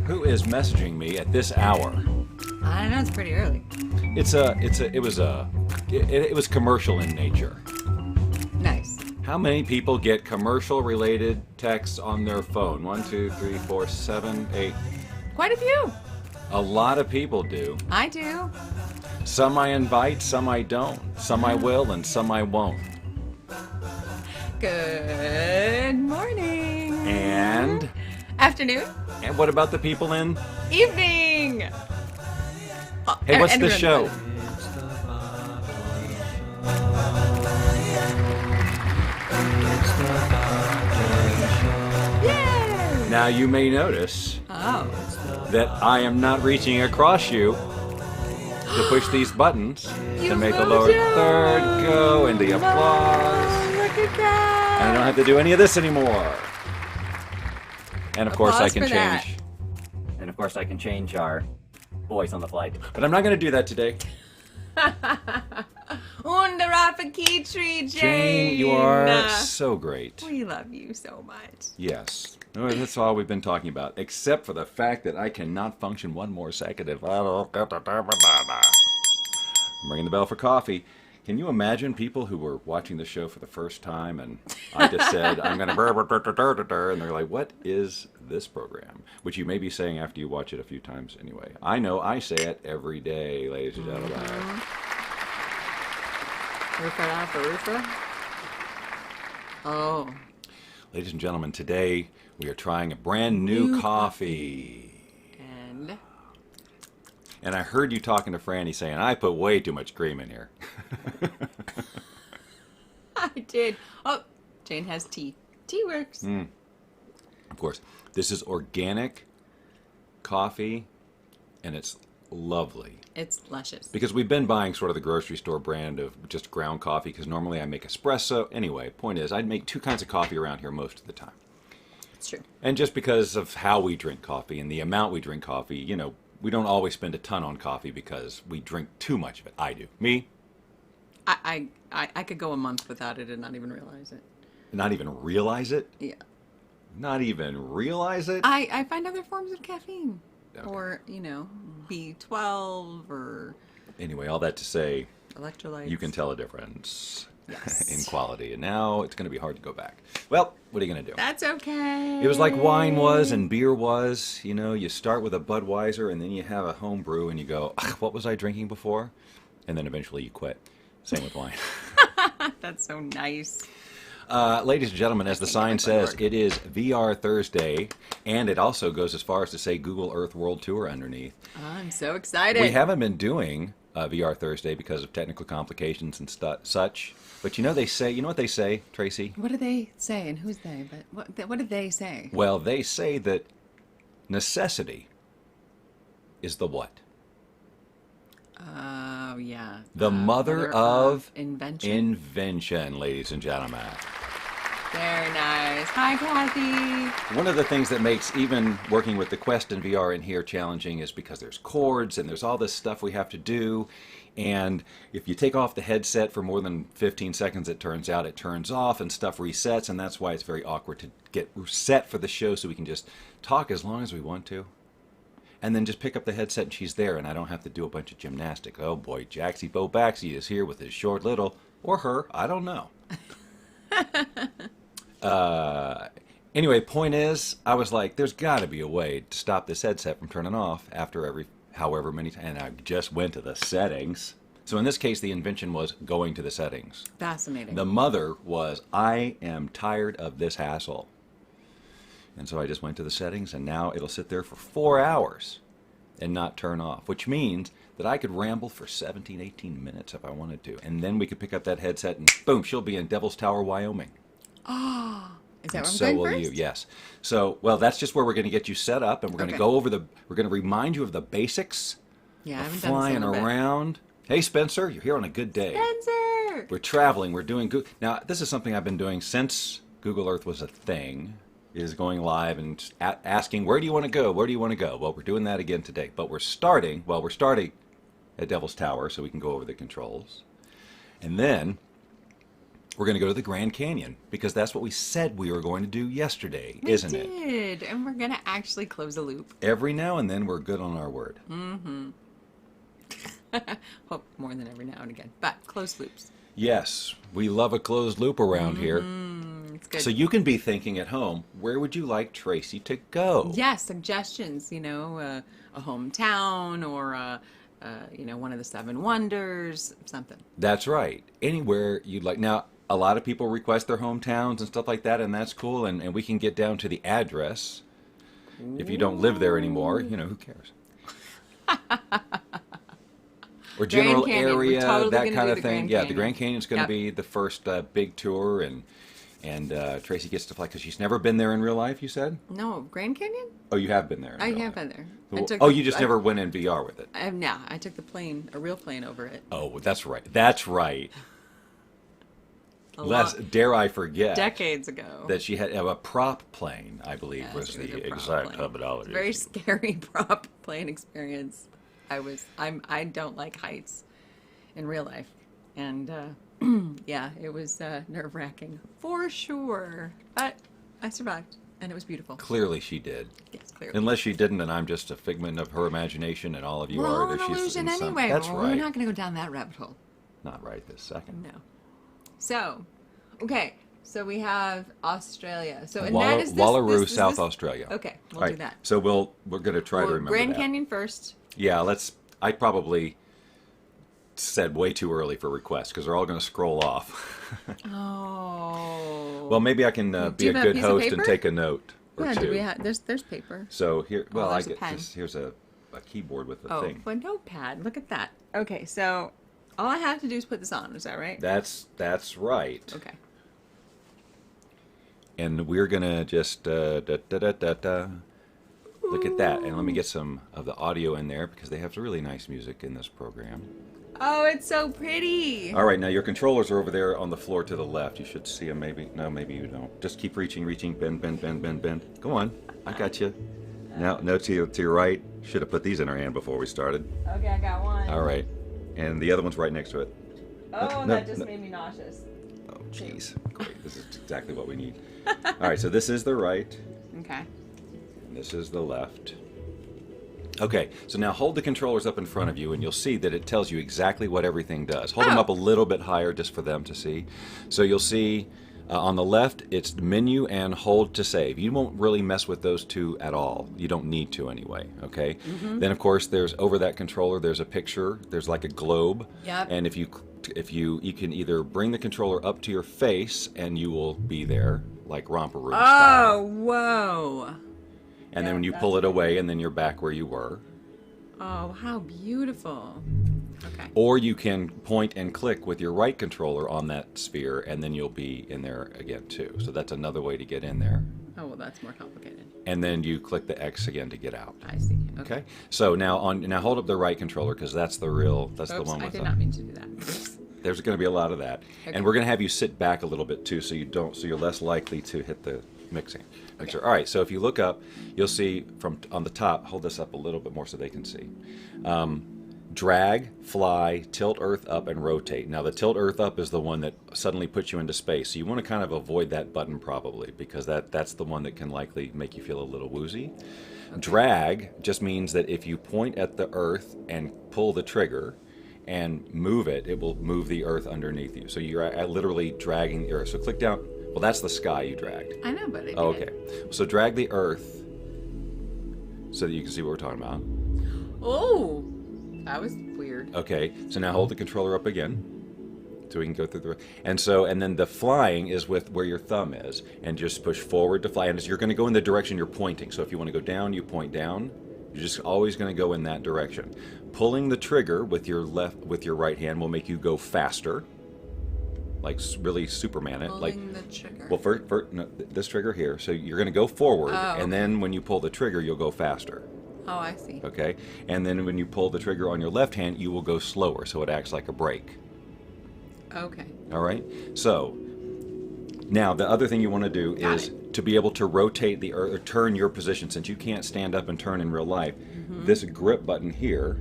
Who is messaging me at this hour? I don't know. It's pretty early. It was commercial in nature. Nice. How many people get commercial-related texts on their phone? 1, 2, 3, 4, 7, 8. Quite a few. A lot of people do. I do. Some I invite, some I don't. Some I will, and some I won't. Good morning. And? Afternoon. And what about the people in? Evening. Hey, what's the show? Yay! Now you may notice that I am not reaching across you to push these buttons to make the lower third go and the applause. Look at that. And I don't have to do any of this anymore. And of course I can Applause for that. change. And of course, I can change our voice on the fly. But I'm not going to do that today. Wunderaffe Jane. Jane, you are so great. We love you so much. Yes. Well, that's all we've been talking about, except for the fact that I cannot function one more second if I don't get the... I'm ringing the bell for coffee. Can you imagine people who were watching the show for the first time and I just said, I'm going to... and they're like, what is this program? Which you may be saying after you watch it a few times anyway. I know I say it every day, ladies and gentlemen. Oh. Ladies and gentlemen, today we are trying a brand new coffee. And I heard you talking to Franny saying, I put way too much cream in here. I did. Oh, Jane has tea. Tea works. Of course, this is organic coffee, and it's lovely. It's luscious. Because we've been buying sort of the grocery store brand of just ground coffee, because normally I make espresso. Anyway, point is, I'd make two kinds of coffee around here most of the time. It's true. And just because of how we drink coffee and the amount we drink coffee, you know, we don't always spend a ton on coffee because we drink too much of it. I do. Me? I could go a month without it and not even realize it. Not even realize it? Yeah. Not even realize it? I find other forms of caffeine. Okay. Or, you know, B12 or Anyway, all that to say, electrolytes. you can tell a difference Yes. in quality. And now it's going to be hard to go back. Well, what are you going to do? That's okay. It was like wine was and beer was. You know, you start with a Budweiser and then you have a home brew and you go, what was I drinking before? And then eventually you quit. Same with wine. That's so nice. Ladies and gentlemen, as the sign says, it is VR Thursday, and it also goes as far as to say Google Earth World Tour underneath. I'm so excited. We haven't been doing VR Thursday because of technical complications and such. But you know what they say, Tracey? What do they say, and who's they? But what did they say? Well, they say that necessity is the what? Oh, yeah. The mother of invention. invention, ladies and gentlemen. Very nice. Hi, Kathy. One of the things that makes even working with the Quest and VR in here challenging is because there's cords and there's all this stuff we have to do. And if you take off the headset for more than 15 seconds, it turns out it turns off and stuff resets. And that's why it's very awkward to get set for the show so we can just talk as long as we want to. And then just pick up the headset and she's there and I don't have to do a bunch of gymnastics. Oh boy, Jaxie Bobaxi is here with his short little, or her, I don't know. Anyway, point is, I was like, there's got to be a way to stop this headset from turning off after every however many times. And I just went to the settings. So in this case, the invention was going to the settings. Fascinating. The mother was, I am tired of this hassle. And so I just went to the settings, and now it'll sit there for 4 hours and not turn off, which means that I could ramble for 17, 18 minutes if I wanted to. And then we could pick up that headset, and boom, she'll be in Devil's Tower, Wyoming. Oh, is that where I'm So going will first? you, yes. So, well, that's just where we're going to get you set up, and we're going to go over we're going to remind you of the basics Yeah, I of haven't done flying this in a bit. around. Hey, Spencer, you're here on a good day. Spencer! We're traveling, we're doing good. Now, this is something I've been doing since Google Earth was a thing, is going live and asking, where do you want to go? Where do you want to go? Well, we're doing that again today. But we're starting at Devil's Tower so we can go over the controls. And then We're going to go to the Grand Canyon because that's what we said we were going to do yesterday, isn't it? We did, and we're gonna actually close a loop. Every now and then we're good on our word. Hope more than every now and again, but closed loops. Yes, we love a closed loop around here. It's good. So you can be thinking at home, where would you like Tracey to go? Yeah, suggestions. A hometown or one of the seven wonders, something. That's right. Anywhere you'd like. Now, a lot of people request their hometowns and stuff like that, and that's cool, and we can get down to the address. If you don't live there anymore, who cares? Or general Grand Canyon. We're area, totally that gonna kind do of the thing. Grand Yeah, the Canyon. Grand Canyon's going to Yep. be the first big tour, and Tracey gets to fly because she's never been there in real life. You said? No, Grand Canyon? Oh, you have been there. in I real have life. been there. Oh, you just never went in VR with it. I took the plane, a real plane over it. Oh, that's right. That's right. A Dare I forget decades ago. that she had a prop plane, I believe Yes, was it the was a prop exact plane. terminology. Very scary prop plane experience. I don't like heights in real life, and yeah, it was nerve-wracking for sure. But I survived, and it was beautiful. Clearly she did. Yes, clearly. Unless she didn't, and I'm just a figment of her imagination, and all of you We're are. all an illusion anyway. That's Well, right. We're not going to go down that rabbit hole. Not right this second. No. So, okay. So we have Australia. So and Walla- that is Wallaroo, this, South Australia. Okay, we'll All do right, that. So we're going to try to Well, remember Grand that. Canyon first. Yeah, I probably said way too early for requests because they're all going to scroll off. Oh. Well, maybe I can Do be you a have a good piece of host and paper? take a note or Yeah. two. Do we have? There's paper. So here, well, I there's a get pen. here's a keyboard with a Oh, thing. a notepad. Look at that. Okay, so all I have to do is put this on. Is that right? That's right. Okay. And we're gonna just look at that, and let me get some of the audio in there because they have really nice music in this program. Oh, it's so pretty. All right, now your controllers are over there on the floor to the left. You should see them. Maybe maybe you don't. Just keep reaching, bend, bend, bend, bend, bend. Go on, I got you. Now, no, to your right. Should have put these in our hand before we started. Okay, I got one. All right, and the other one's right next to it. Oh, No, that just no. made me nauseous. Oh, jeez. Great. This is exactly what we need. All right, so this is the right, Okay. and this is the left. Okay, so now hold the controllers up in front of you, and you'll see that it tells you exactly what everything does. Hold them Oh. up a little bit higher just for them to see. So you'll see on the left, it's menu and hold to save. You won't really mess with those two at all. You don't need to anyway, okay? Then, of course, there's over that controller, there's a picture. There's like a globe. Yep. And if you can either bring the controller up to your face, and you will be there, like Romper Room style. Oh, whoa. And then Yeah, when you that's pull it away, and then you're back where you were. Oh, how beautiful. Okay. Or you can point and click with your right controller on that sphere, and then you'll be in there again too. So that's another way to get in there. Oh, well, that's more complicated. And then you click the X again to get out. I see. Okay. So now hold up the right controller because that's the the Oops, one I with did the. not mean to do that. There's going to be a lot of that, Okay. and we're going to have you sit back a little bit too, so you're less likely to hit the mixer. Okay. All right. So if you look up, you'll see from on the top. Hold this up a little bit more so they can see. Drag, fly, tilt Earth up, and rotate. Now the tilt Earth up is the one that suddenly puts you into space. So you want to kind of avoid that button probably because that's the one that can likely make you feel a little woozy. Okay. Drag just means that if you point at the Earth and pull the trigger and move it, it will move the Earth underneath you. So you're literally dragging the Earth. So click down. Well, that's the sky you dragged. I know, but I did. Oh, okay. So drag the Earth so that you can see what we're talking about. Oh, that was weird. Okay, so now hold the controller up again, so we can go through the. And then the flying is with where your thumb is, and just push forward to fly. And you're going to go in the direction you're pointing. So if you want to go down, you point down. You're just always going to go in that direction. Pulling the trigger with your right hand will make you go faster, like really Superman it. Pulling the trigger. Well, this trigger here. So you're going to go forward, Oh, and then when you pull the trigger, you'll go faster. Oh, I see. Okay, and then when you pull the trigger on your left hand, you will go slower, so it acts like a brake. Okay. All right. So now the other thing you want to do Got is it. to be able to rotate the or turn your position. Since you can't stand up and turn in real life, this grip button here,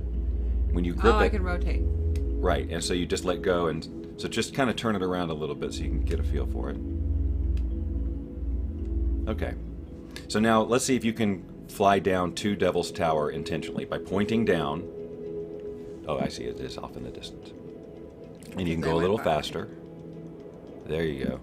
when you grip Oh, it, I can rotate. Right, and so you just let go, and so just kind of turn it around a little bit so you can get a feel for it. Okay. So now let's see if you can fly down to Devil's Tower intentionally by pointing down. Oh, I see it is off in the distance. And you can go a little faster. There you go.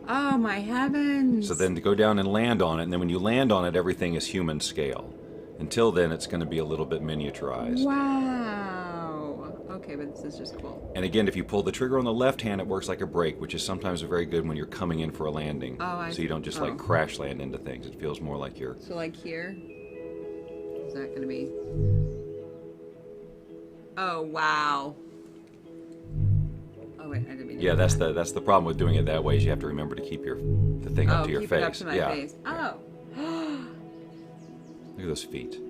Oh my heavens. So then to go down and land on it, and then when you land on it, everything is human scale. Until then, it's going to be a little bit miniaturized. Wow. Okay, but this is just cool. And again, if you pull the trigger on the left hand, it works like a brake, which is sometimes very good when you're coming in for a landing. Oh, so you don't just like crash land into things. It feels more like you're... So like here? Is that going to be... Oh, wow. Oh, wait, I didn't mean to do that's that. that's the problem with doing it that way is you have to remember to keep the thing up to your keep face. it up to my face. Oh. Look at those feet.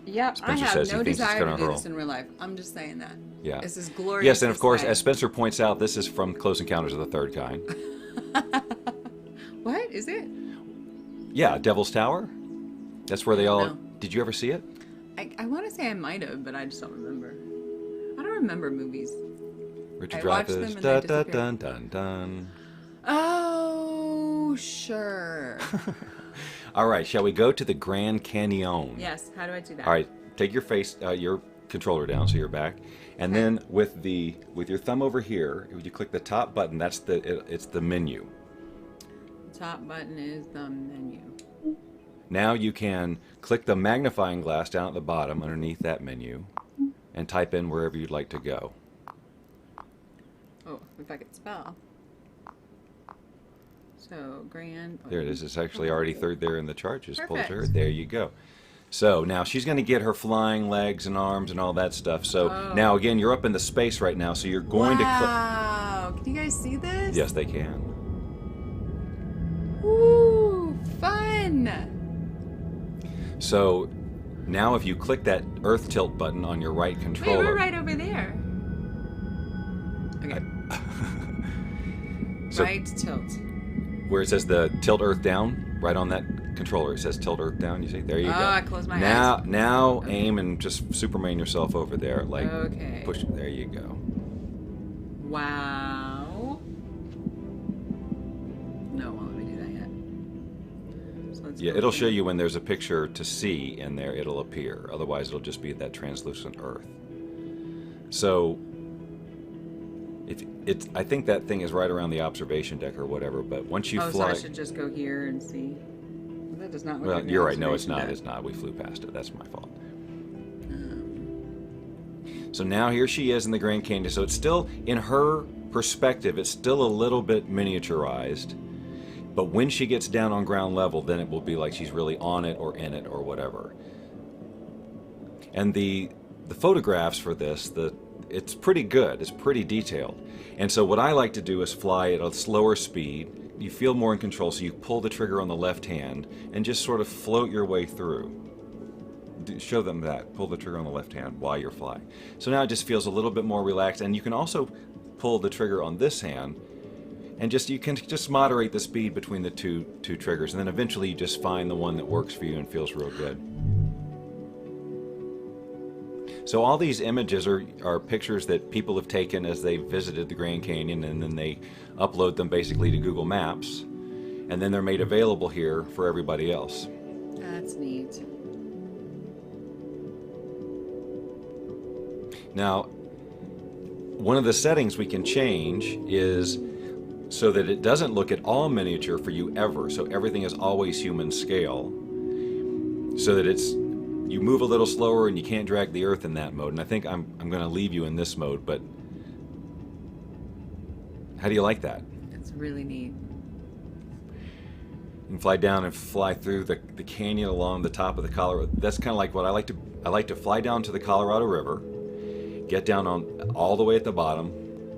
Yep, Spencer I says have he no thinks it's desire to gonna do hurl. this in real life. I'm just saying that. Yeah. This is glorious. Yes, and of course, way. as Spencer points out, this is from Close Encounters of the Third Kind. What? Is it? Yeah, Devil's Tower. That's where they all... No. Did you ever see it? I want to say I might have, but I just don't remember. I don't remember movies. Richard I watched Dreyfuss. them and Dun, they dun, disappeared. dun, dun, dun. Oh, sure. All right, shall we go to the Grand Canyon? Yes, how do I do that? All right, take your your controller down so you're back, and then with your thumb over here, if you click the top button, it's the menu. The top button is the menu. Now you can click the magnifying glass down at the bottom underneath that menu, and type in wherever you'd like to go. Oh, if I could spell. So, grand. There it is. It's actually already third there in the chart. Just pull it to her. Perfect. There you go. So now she's going to get her flying legs and arms and all that stuff. So now again, you're up in the space right now. So you're going to click. Wow! Can you guys see this? Yes, they can. Woo! Fun! So now if you click that Earth tilt button on your right Wait, controller. we're right over there. Okay. So right tilt. where it says the tilt Earth down, right on that controller, it says tilt Earth down. You see, there you go. Oh, I closed my now, eyes. Now aim and just Superman yourself over there, like Okay. push. There you go. Wow. No, won't let me do that yet. So let's Yeah, go it'll again. show you when there's a picture to see in there. It'll appear. Otherwise, it'll just be that translucent Earth. So, I think that thing is right around the observation deck or whatever. But once you So fly, I should just go here and see. Well, that does not look well, like the you're right. No, it's not. observation It's not. We flew past it. That's my fault. deck. So now here she is in the Grand Canyon. So it's still, in her perspective, it's still a little bit miniaturized. But when she gets down on ground level, then it will be like she's really on it or in it or whatever. And the photographs for this, it's pretty good. It's pretty detailed. And so what I like to do is fly at a slower speed. You feel more in control, so you pull the trigger on the left hand and just sort of float your way through. Show them that. Pull the trigger on the left hand while you're flying. So now it just feels a little bit more relaxed, and you can also pull the trigger on this hand, and you can just moderate the speed between the two triggers, and then eventually you just find the one that works for you and feels real good. So all these images are pictures that people have taken as they visited the Grand Canyon, and then they upload them basically to Google Maps, and then they're made available here for everybody else. That's neat. Now, one of the settings we can change is so that it doesn't look at all miniature for you ever, so everything is always human scale, so that you move a little slower and you can't drag the Earth in that mode. And I think I'm going to leave you in this mode, but how do you like that? It's really neat. You can fly down and fly through the canyon along the top of the Colorado. That's kind of like what I like to fly down to the Colorado River, get down on all the way at the bottom,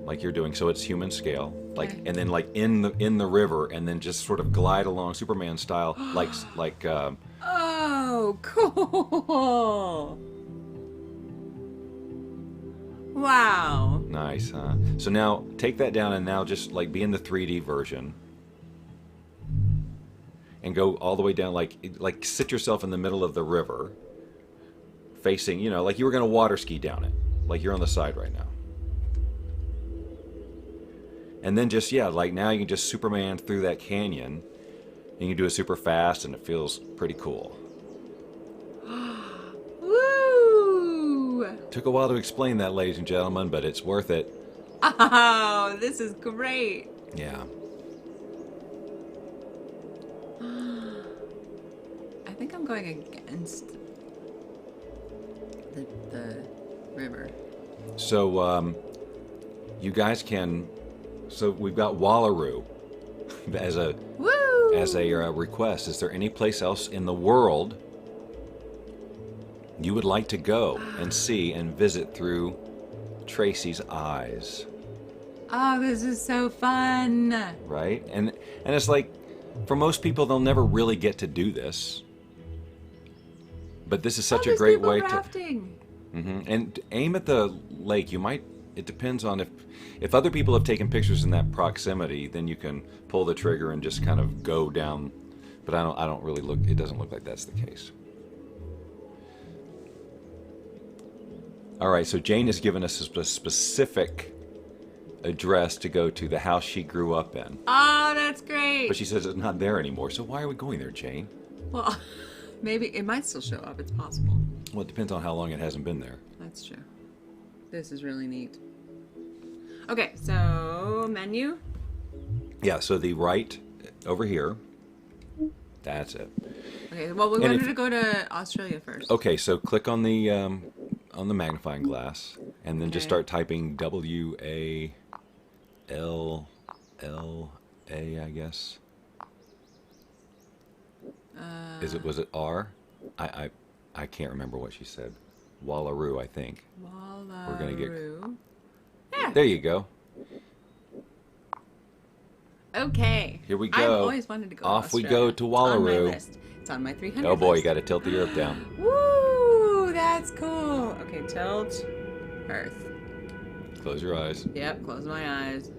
like you're doing, so it's human scale, like, Okay. and then like in the river, and then just sort of glide along Superman style, like Oh, cool! Wow. nice, huh? So now take that down and now just like be in the 3D version, and go all the way down, like sit yourself in the middle of the river, facing, you know, like you were going to water ski down it, like you're on the side right now. And then just, yeah, like now you can just Superman through that canyon. And you can do it super fast, and it feels pretty cool. Woo! Took a while to explain that, ladies and gentlemen, but it's worth it. Oh, this is great. Yeah. I think I'm going against the river. So, you guys can... So we've got Wallaroo as a request. Is there any place else in the world you would like to go and see and visit through Tracey's eyes? Oh, this is so fun. Right? And it's like, for most people, they'll never really get to do this. But this is such a great way rafting. to... And aim at the lake. You might... It depends on if other people have taken pictures in that proximity, then you can pull the trigger and just kind of go down. But I don't really look. It doesn't look like that's the case. All right. So Jane has given us a specific address to go to, the house she grew up in. Oh, that's great. But she says it's not there anymore. So why are we going there, Jane? Well, maybe it might still show up. It's possible. Well, it depends on how long it hasn't been there. That's true. This is really neat. Okay, so menu. Yeah. So the right over here. That's it. Okay, well, we wanted to go to Australia first. Okay, so click on the magnifying glass, and then just Okay. start typing WALLA, I guess. Was it R? I can't remember what she said. Wallaroo, I think. Wallaroo. We're gonna get. Yeah. There you go. Okay. Here we I've go. always wanted to go. Off to we Australia. go to It's on my Wallaroo. list. It's on my 300. Oh boy, you list. got to tilt the earth down. Woo! That's cool. Okay, tilt. Earth. Close your eyes. Yep. Close my eyes.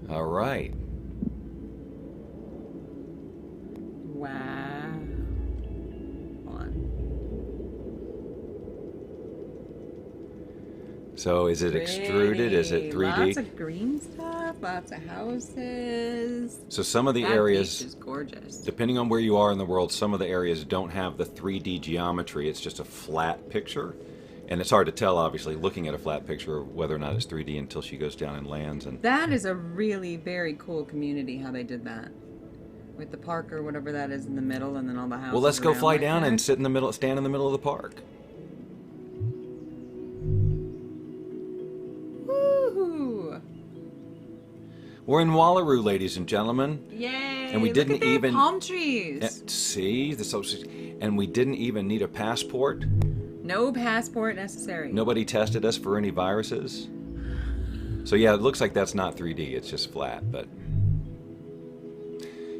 All right. Wow. Hold on. So is it extruded? Is it 3D? Lots of green stuff. Lots of houses. So some of the That areas, beach is gorgeous. depending on where you are in the world, some of the areas don't have the 3D geometry. It's just a flat picture. And it's hard to tell, obviously, looking at a flat picture, whether or not it's 3D until she goes down and lands. And That is a really very cool community, how they did that. With the park or whatever that is in the middle, and then all the houses. well, let's go around fly like down that. and sit in the middle, stand in the middle of the park. Woohoo! We're in Wallaroo, ladies and gentlemen. Yay! And we didn't Look at their even- palm trees. See, and we didn't even need a passport. No passport necessary. Nobody tested us for any viruses. So yeah, it looks like that's not 3D. It's just flat, but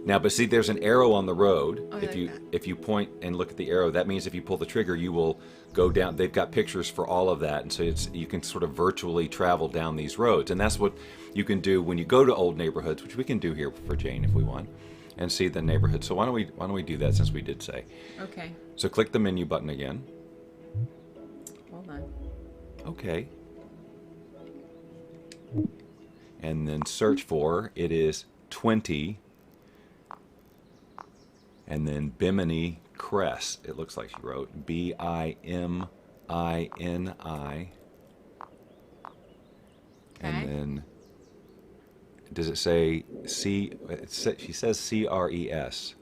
now, but see, there's an arrow on the road. Oh, I if like you that. if you point and look at the arrow, that means if you pull the trigger, you will go down. They've got pictures for all of that, and so you can sort of virtually travel down these roads, and that's what you can do when you go to old neighborhoods, which we can do here for Jane if we want, and see the neighborhood. So why don't we do that, since we did say? Okay. So click the menu button again. Hold on. Okay. And then search for, it is 20, and then Bimini Crest. It looks like she wrote Bimini. And Okay. then, does it say C? She says CRES.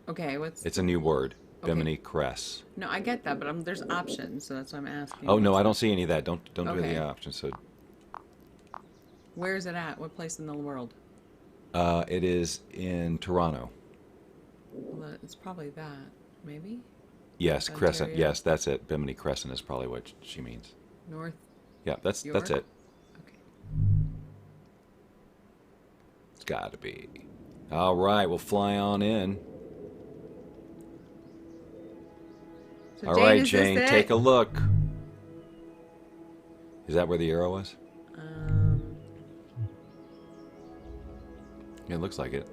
Okay. What's? It's a new word. Okay. Bimini Crest. No, I get that, but there's options, so that's why I'm asking. Oh no, I don't see any of that. Don't do Okay. the options. So Where is it at? What place in the world? it is in Toronto. Well, it's probably that. Maybe Yes, Crescent. Ontario? Yes, that's it. Bimini Crescent is probably what she means. North. Yeah, that's York? it. Okay. It's got to be. All right, we'll fly on in. So All Jane, right, is Jane, this take it? a look. Is that where the arrow was? Um, Yeah, it looks like it.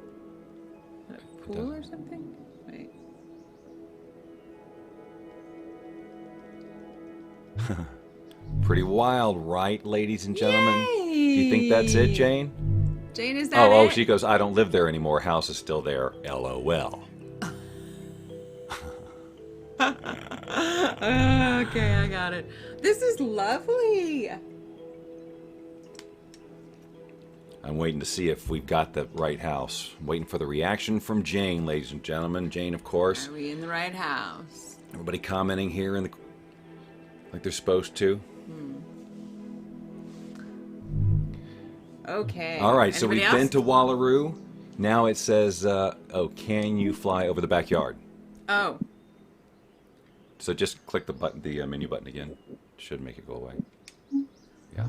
pool or something? Wait. Pretty wild, right, ladies and gentlemen? Do you think that's it, Yay! Jane? Jane, is that Oh, it? she goes, I don't live there anymore. House is still there. LOL. Okay, I got it. This is lovely. I'm waiting to see if we've got the right house. I'm waiting for the reaction from Jane, ladies and gentlemen. Jane, of course. Are we in the right house? Everybody commenting here in the like they're supposed to. Okay. All right, so Anybody we've else? been to Wallaroo. Now it says, can you fly over the backyard? Oh, So just click the button, the menu button again. Should make it go away. Yeah.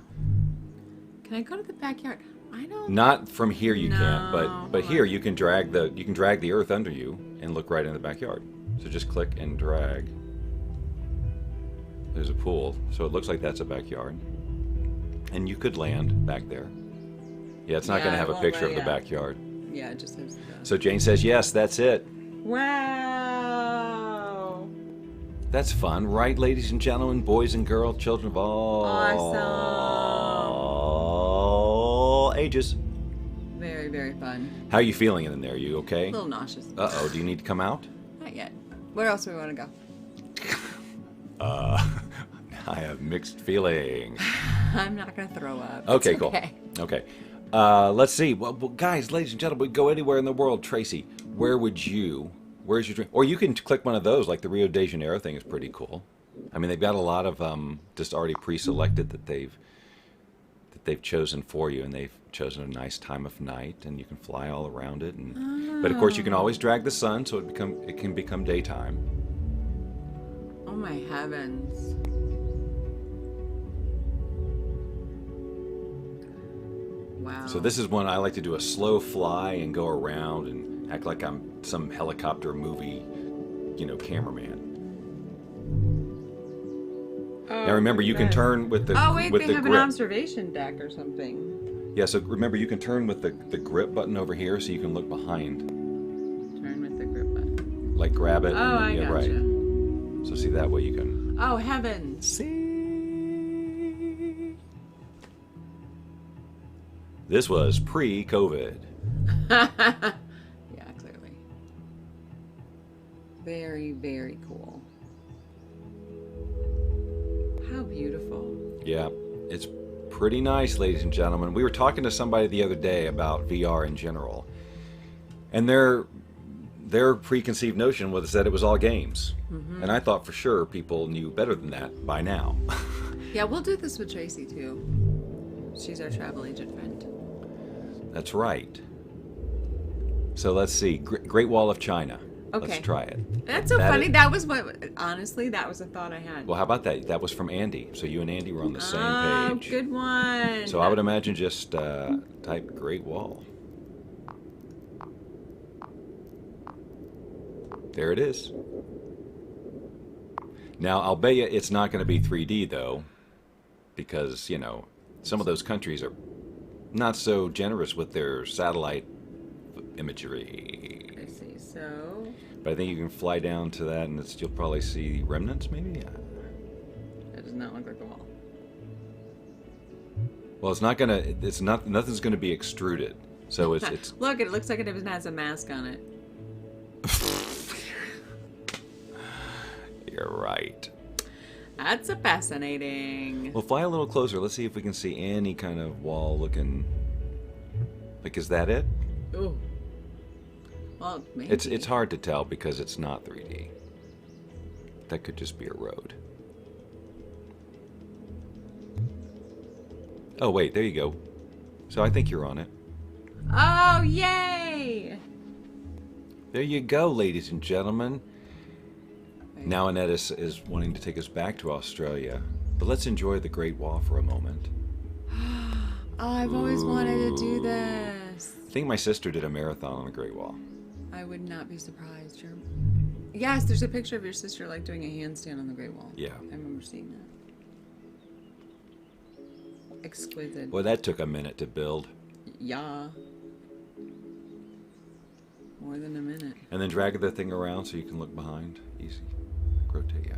can I go to the backyard? I don't. Not from here you No, can't, but hold here on. you can drag the earth under you and look right in the backyard. So just click and drag. There's a pool, so it looks like that's a backyard. And you could land back there. Yeah, it's not Yeah, going to have it a won't picture let of the you. backyard. Yeah, it just has. So Jane says, yes, that's it. Wow. That's fun, right, ladies and gentlemen, boys and girls, children of all ages. Very, very fun. How are you feeling in there? You okay? A little nauseous. Uh-oh, do you need to come out? Not yet. Where else do we want to go? I have mixed feelings. I'm not going to throw up. Okay, It's cool. okay. Okay. Let's see. Well, guys, ladies and gentlemen, we go anywhere in the world. Tracy, where's your dream? Or you can click one of those, like the Rio de Janeiro thing is pretty cool. I mean, they've got a lot of just already pre-selected that they've chosen for you, and they've chosen a nice time of night, and you can fly all around it. But of course, you can always drag the sun, so it can become daytime. Oh my heavens. Wow. So this is one I like to do a slow fly and go around and act like I'm some helicopter movie, cameraman. Now remember, you can turn with the Oh wait, with they the have an grip. observation deck or something. Yeah, so remember, you can turn with the grip button over here, so you can look behind, Turn with the grip button. like grab it. Oh, I yeah, gotcha. right. So see, that way you can Oh heavens. see. This was pre-COVID. Yeah, clearly. Very, very cool. How beautiful. Yeah, it's pretty nice, ladies and gentlemen. We were talking to somebody the other day about VR in general, and their preconceived notion was that it was all games. And I thought for sure people knew better than that by now. Yeah, we'll do this with Tracey too. She's our travel agent friend. That's right. So let's see. Great Wall of China. Okay. Let's try it. That's so That funny. is- That was honestly, that was a thought I had. Well, how about that? That was from Andy. So you and Andy were on the same Oh, page. good one. So I would imagine just type Great Wall. There it is. Now, I'll bet you it's not going to be 3D, though, because, some of those countries are not so generous with their satellite imagery. I see. So, But I think you can fly down to that, and you'll probably see remnants, maybe? Yeah. that does not look like a wall. Well, nothing's going to be extruded. So it's Look, it looks like it even has a mask on it. You're right. That's a fascinating. Well, fly a little closer. Let's see if we can see any kind of wall looking. Like, is that it? Ooh. Well, maybe. It's hard to tell because it's not 3D. That could just be a road. Oh, wait, there you go. So I think you're on it. Oh, yay! There you go, ladies and gentlemen. Now Annette is wanting to take us back to Australia. But let's enjoy the Great Wall for a moment. Oh, I've always wanted to do this. I think my sister did a marathon on the Great Wall. I would not be surprised. Yes, there's a picture of your sister like doing a handstand on the Great Wall. Yeah. I remember seeing that. Exquisite. Well, that took a minute to build. Yeah. More than a minute. And then drag the thing around so you can look behind. Easy. Rotate, yeah.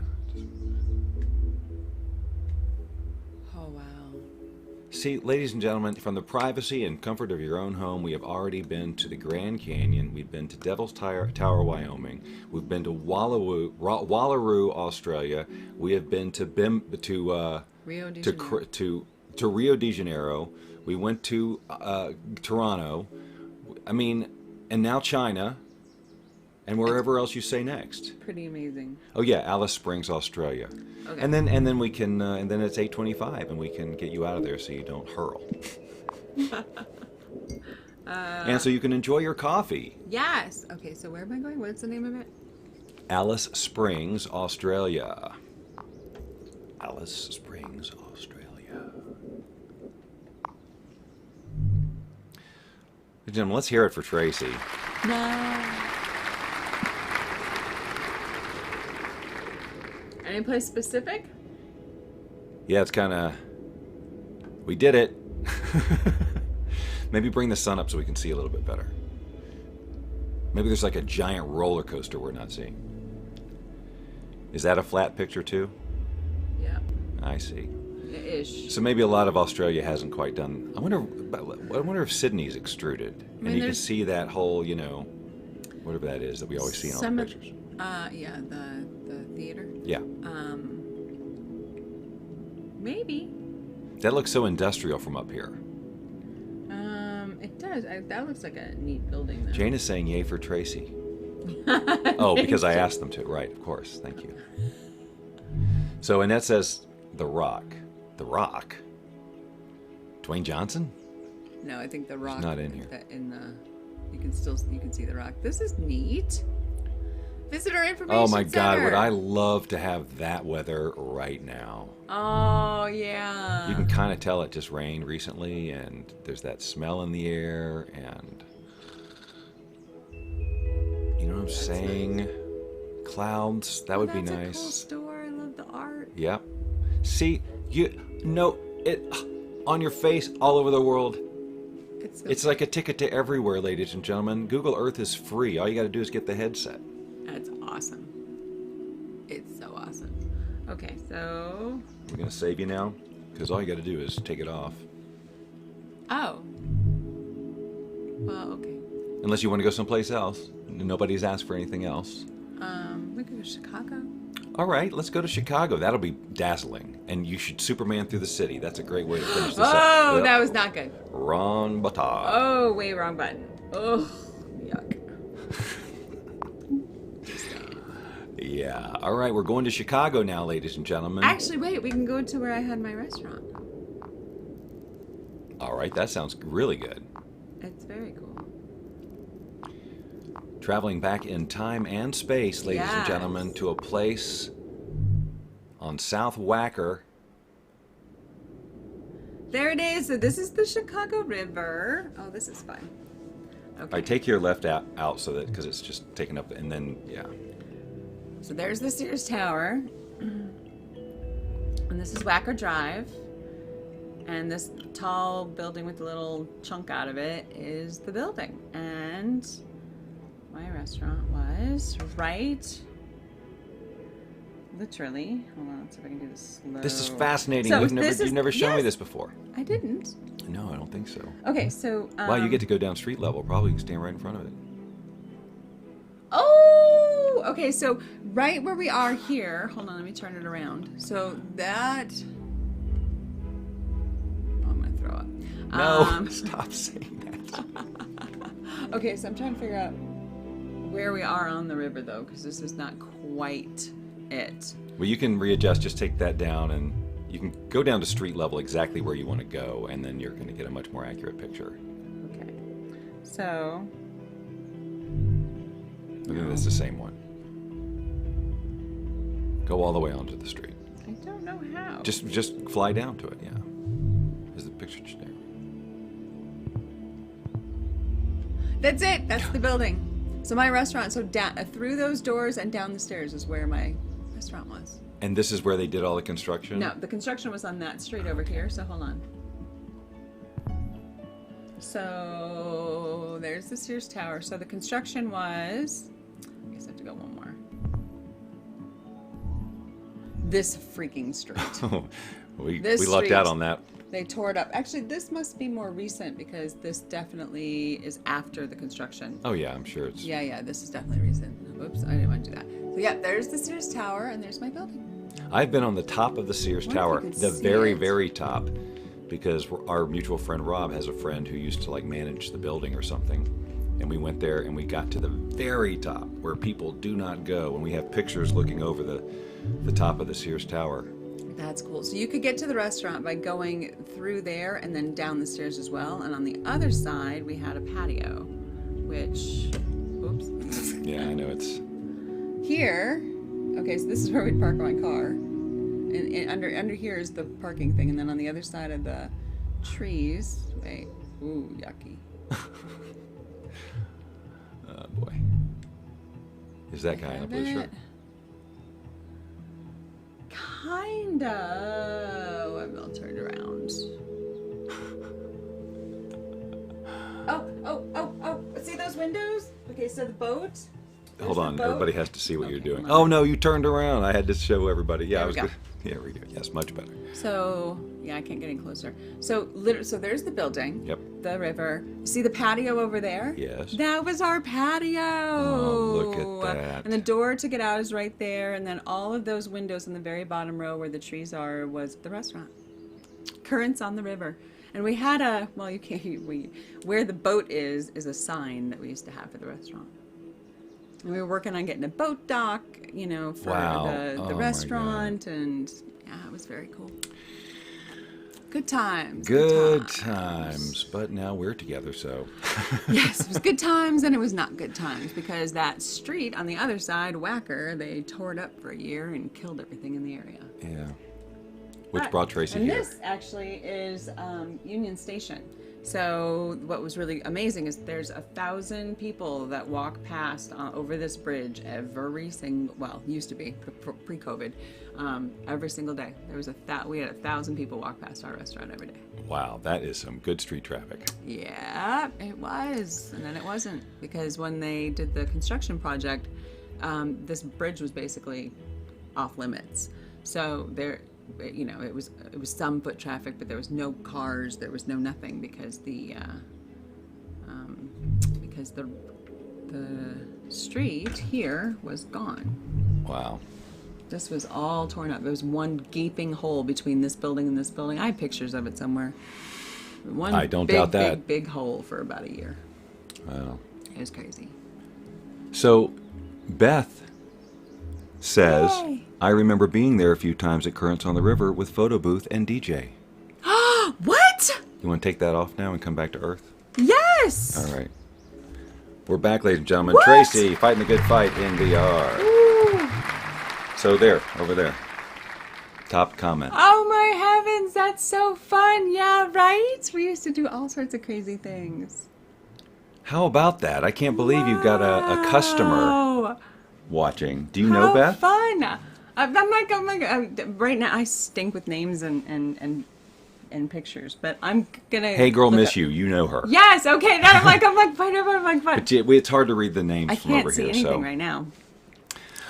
Oh, wow. See, ladies and gentlemen, from the privacy and comfort of your own home, we have already been to the Grand Canyon. We've been to Devil's Tower, Wyoming. We've been to Wallaroo, Australia. We have been to Rio de Janeiro. to Rio de Janeiro. We went to Toronto. I mean, and now China, and wherever else you say next. Pretty amazing. Oh yeah, Alice Springs, Australia. Okay. And then we can and then it's 8:25 and we can get you out of there so you don't hurl. And so you can enjoy your coffee. Yes. Okay, so where am I going? What's the name of it? Alice Springs, Australia. Alice Springs, Australia. Gentlemen, let's hear it for Tracey. No. Any place specific? Yeah, it's kind of... We did it. Maybe bring the sun up so we can see a little bit better. Maybe there's like a giant roller coaster we're not seeing. Is that a flat picture too? Yeah. I see. Ish. So maybe a lot of Australia hasn't quite done... I wonder if Sydney's extruded. And you can see that whole, you know, whatever that is that we always see in all the pictures. Yeah, the theater. Yeah. Maybe. That looks so industrial from up here. It does. That looks like a neat building, though. Jane is saying yay for Tracey. Oh, because I asked them to. Right, of course. Thank you. So Annette says, The Rock. The Rock? Dwayne Johnson? No, I think the Rock. not in here. You can see the Rock. This is neat. Visitor information. Oh my God, center. would I love to have that weather right now. Oh yeah. You can kind of tell it just rained recently, and there's that smell in the air, and you know what I'm saying? Clouds, that would be nice. That's a cool store. I love the art. Yep. See, you know it on your face all over the world. It's like a ticket to everywhere, ladies and gentlemen. Google Earth is free. All you got to do is get the headset. That's awesome. It's so awesome. Okay, so... We're going to save you now, because all you got to do is take it off. Oh. Well, okay. Unless you want to go someplace else. Nobody's asked for anything else. We could go to Chicago. All right, let's go to Chicago. That'll be dazzling. And you should Superman through the city. That's a great way to finish this up. Oh, Yep. that was not good. Wrong button. Oh, way wrong button. Oh, yuck. Yeah. All right, we're going to Chicago now, ladies and gentlemen. Actually, wait, we can go to where I had my restaurant. All right, that sounds really good. It's very cool. Traveling back in time and space, ladies and Yes. gentlemen, to a place on South Wacker. There it is. So this is the Chicago River. Oh, this is fun. Okay. All right, take your left out so that, because it's just taken up, and then, yeah. So there's the Sears Tower. And this is Wacker Drive. And this tall building with a little chunk out of it is the building. And my restaurant was right... Literally. Hold on, let's see if I can do this slow. This is fascinating. So You've never shown me yes. this before. I didn't. No, I don't think so. Okay, so... Wow, you get to go down street level. Probably you can stand right in front of it. Oh! Okay, so right where we are here... Hold on, let me turn it around. So that... Oh, I'm going to throw up. No, stop saying that. Okay, so I'm trying to figure out where we are on the river, though, because this is not quite it. Well, you can readjust. Just take that down, and you can go down to street level exactly where you want to go, and then you're going to get a much more accurate picture. Okay. So... I think that's the same one. Go all the way onto the street. I don't know how. Just fly down to it, yeah. Is the picture just there? That's it. That's the building. So my restaurant, so down through those doors and down the stairs is where my restaurant was. And this is where they did all the construction? No, the construction was on that street over here, so hold on. So there's the Sears Tower. So the construction was, I guess I have to go one more. This freaking street. we This lucked street. out on that. They tore it up. Actually, this must be more recent because this definitely is after the construction. Oh yeah, I'm sure it's. Yeah, this is definitely recent. Oops, I didn't want to do that. So yeah, there's the Sears Tower and there's my building. I've been on the top of the Sears Wonder if Tower, you could the see very, it. very top, because our mutual friend Rob has a friend who used to like manage the building or something, and we went there and we got to the very top where people do not go, and we have pictures looking over the top of the Sears Tower. That's cool. So you could get to the restaurant by going through there and then down the stairs as well. And on the other side, we had a patio, which, oops. Yeah, I know it's. Here, okay, so this is where we'd park my car. And under here is the parking thing. And then on the other side of the trees, wait, ooh, yucky. Oh boy. Is that guy in a blue shirt? Kinda. Oh, I'm all turned around. Oh. See those windows? Okay, so the boat. Hold on, boat. everybody has to see what you're Okay, doing. hold on. Oh no, you turned around. I had to show everybody. Yeah, There I we was go. good. Yeah, we go. Yes, much better. So, yeah, I can't get any closer. So, so there's the building. Yep. The river. See the patio over there? Yes. That was our patio. Oh, look at that. And the door to get out is right there. And then all of those windows in the very bottom row where the trees are was the restaurant. Currents on the river. And we had you can't, where the boat is a sign that we used to have for the restaurant. And we were working on getting a boat dock, for Wow. the Oh, my restaurant. And yeah, it was very cool. Good times. Good times. But now we're together, so. Yes, it was good times and it was not good times because that street on the other side, Wacker, they tore it up for a year and killed everything in the area. Yeah. Which brought Tracey and here. this actually is Union Station. So what was really amazing is there's 1,000 people that walk past over this bridge every single, used to be pre-COVID, every single day. We had 1,000 people walk past our restaurant every day. Wow, that is some good street traffic. Yeah, it was. And then it wasn't because when they did the construction project, this bridge was basically off limits. So it was some foot traffic, but there was no cars, there was no nothing because the street here was gone. Wow. This was all torn up. There was one gaping hole between this building and this building. I have pictures of it somewhere. I don't doubt that. Big hole for about a year. Wow. It was crazy. So, Beth says, Yay. I remember being there a few times at Currents on the River with photo booth and DJ. What? You want to take that off now and come back to Earth? Yes. All right. We're back, ladies and gentlemen. What? Tracey fighting the good fight in VR. Ooh. So there, over there. Top comment. Oh my heavens, that's so fun. Yeah, right? We used to do all sorts of crazy things. How about that? I can't believe you've got a customer Wow. watching. Do you know Beth? Fun. I'm like, right now I stink with names and pictures, but I'm gonna. Hey girl, look miss up. you. You know her. Yes. Okay. Then I'm like, fine. I'm like, fine. But it's hard to read the names I from can't over see here. anything So, right now.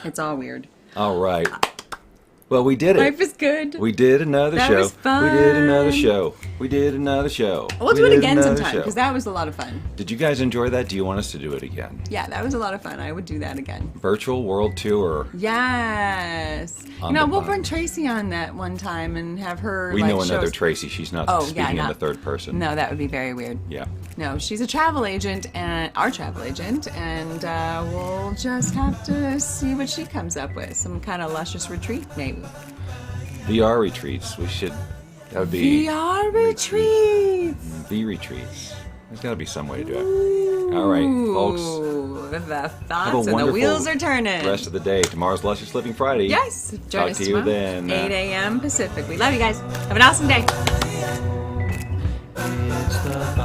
It's all weird. all right. Well, we did it. Life is good. We did another That show. was fun. We did another show. We did another show. We'll We do it did again another sometime show. because that was a lot of fun. Did you guys enjoy that? Do you want us to do it again? Yeah, that was a lot of fun. I would do that again. Virtual world tour. Yes. On We'll the bring bus. Tracey on that one time and have her. We know show another us- Tracey. She's not Oh, yeah, speaking in not- the third person. No, that would be very weird. Yeah. No, she's a travel agent and our travel agent, and we'll just have to see what she comes up with. Some kind of luscious retreat, maybe. VR retreats. We should. That would be VR retreats. V retreats. There's got to be some way to do it. All right, folks. Ooh, the Have a thoughts and the wonderful wheels are turning. rest of the day. Tomorrow's Luscious Living Friday. Yes, join Talk us to you tomorrow, then. 8 a.m. Pacific. We love you guys. Have an awesome day.